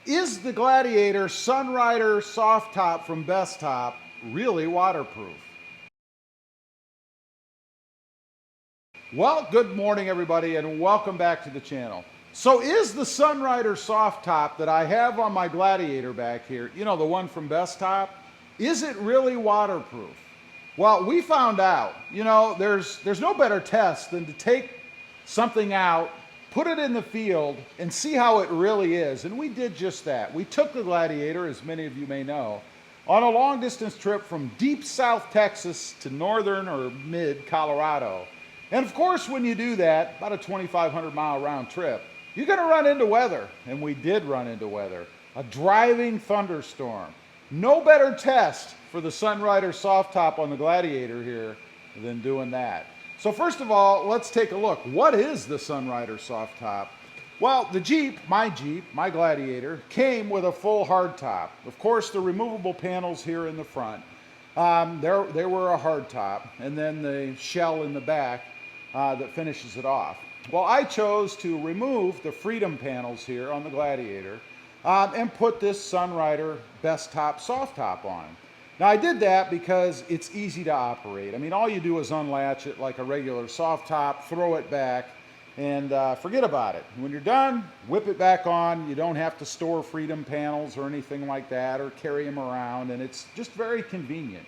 Is the Gladiator Sunrider Soft Top from Bestop really waterproof? Well, good morning everybody and welcome back to the channel. So is the Sunrider Soft Top that I have on my Gladiator back here, you know, the one from Bestop, is it really waterproof? Well, we found out, you know, there's no better test than to take something out, put it in the field, and see how it really is. And we did just that. We took the Gladiator, as many of you may know, on a long distance trip from deep South Texas to northern or mid Colorado. And of course, when you do that, about a 2,500 mile round trip, you're gonna run into weather. And we did run into weather. A driving thunderstorm. No better test for the Sunrider Soft Top on the Gladiator here than doing that. So first of all, let's take a look. What is the Sunrider Soft Top? Well, the Jeep, my Gladiator, came with a full hardtop. Of course, the removable panels here in the front, they were a hardtop, and then the shell in the back that finishes it off. Well, I chose to remove the Freedom panels here on the Gladiator and put this Sunrider Bestop Soft Top on. Now I did that because it's easy to operate. I mean, all you do is unlatch it like a regular soft top, throw it back, and forget about it. When you're done, whip it back on. You don't have to store Freedom panels or anything like that or carry them around, and it's just very convenient.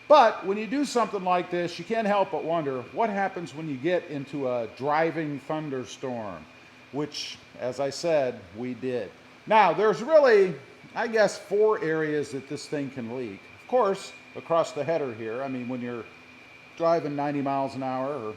But when you do something like this, you can't help but wonder what happens when you get into a driving thunderstorm, which, as I said, we did. Now, there's really, I guess, 4 areas that this thing can leak. Of course, across the header here, I mean, when you're driving 90 miles an hour or,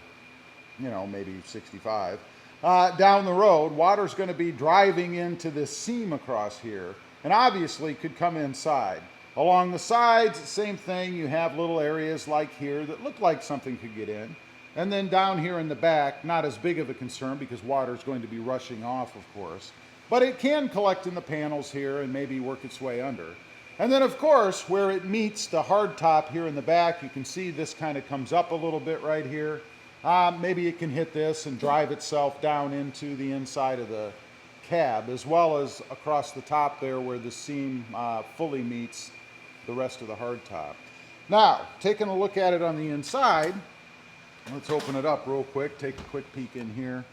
you know, maybe 65, down the road, water's going to be driving into this seam across here and obviously could come inside. Along the sides, same thing. You have little areas like here that look like something could get in. And then down here in the back, not as big of a concern because water's going to be rushing off, of course. But it can collect in the panels here and maybe work its way under. And then, of course, where it meets the hard top here in the back, you can see this kind of comes up a little bit right here. Maybe it can hit this and drive itself down into the inside of the cab, as well as across the top there where the seam fully meets the rest of the hard top. Now, taking a look at it on the inside, let's open it up real quick, take a quick peek in here.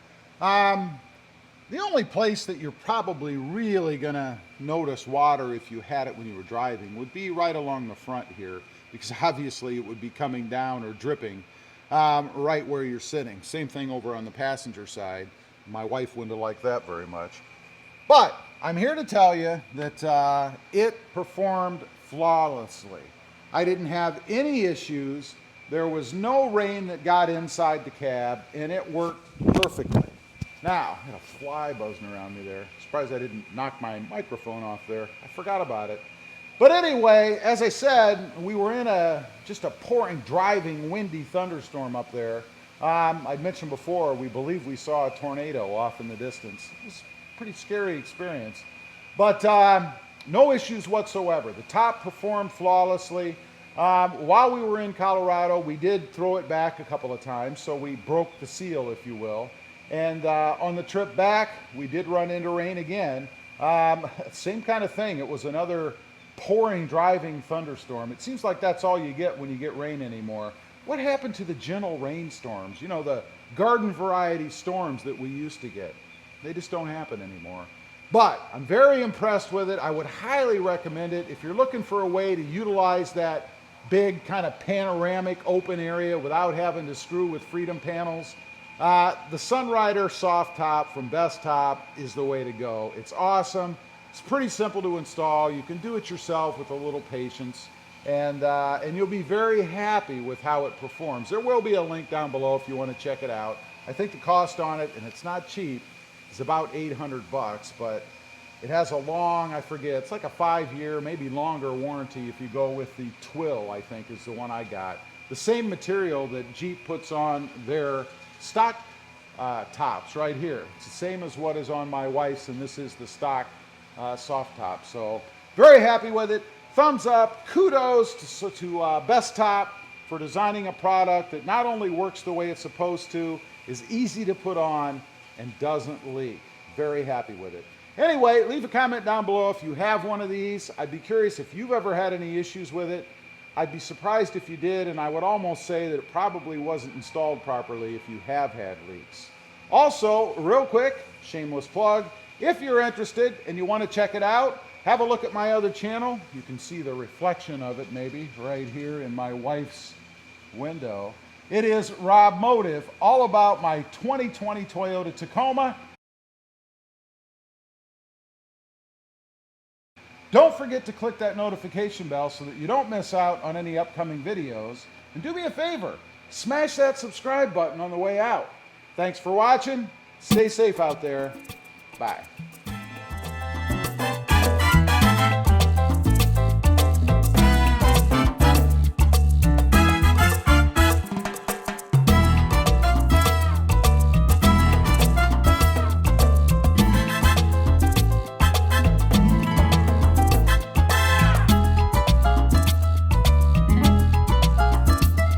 The only place that you're probably really gonna notice water if you had it when you were driving would be right along the front here, because obviously it would be coming down or dripping right where you're sitting. Same thing over on the passenger side. My wife wouldn't like that very much. But I'm here to tell you that it performed flawlessly. I didn't have any issues. There was no rain that got inside the cab, and it worked perfectly. Now, I had a fly buzzing around me there. Surprised I didn't knock my microphone off there. I forgot about it. But anyway, as I said, we were in just a pouring, driving, windy thunderstorm up there. I'd mentioned before, we believe we saw a tornado off in the distance. It was a pretty scary experience. But no issues whatsoever. The top performed flawlessly. While we were in Colorado, we did throw it back a couple of times, so we broke the seal, if you will. And on the trip back, we did run into rain again. Same kind of thing. It was another pouring, driving thunderstorm. It seems like that's all you get when you get rain anymore. What happened to the gentle rainstorms? You know, the garden variety storms that we used to get. They just don't happen anymore. But I'm very impressed with it. I would highly recommend it. If you're looking for a way to utilize that big kind of panoramic open area without having to screw with Freedom panels, the Sunrider Soft Top from Bestop is the way to go. It's awesome. It's pretty simple to install. You can do it yourself with a little patience, and you'll be very happy with how it performs. There will be a link down below if you want to check it out. I think the cost on it, and it's not cheap, is about 800 bucks, but it has a long, I forget, it's like a 5-year, maybe longer warranty if you go with the Twill, I think is the one I got. The same material that Jeep puts on their stock tops right here. It's the same as what is on my wife's, and this is the stock soft top. So very happy with it. Thumbs up. Kudos to Bestop for designing a product that not only works the way it's supposed to, is easy to put on, and doesn't leak. Very happy with it. Anyway, leave a comment down below if you have one of these. I'd be curious if you've ever had any issues with it. I'd be surprised if you did, and I would almost say that it probably wasn't installed properly if you have had leaks. Also, real quick, shameless plug, if you're interested and you want to check it out, have a look at my other channel. You can see the reflection of it maybe right here in my wife's window. It is Rob Motive, all about my 2020 Toyota Tacoma. Don't forget to click that notification bell so that you don't miss out on any upcoming videos. And do me a favor, smash that subscribe button on the way out. Thanks for watching. Stay safe out there. Bye.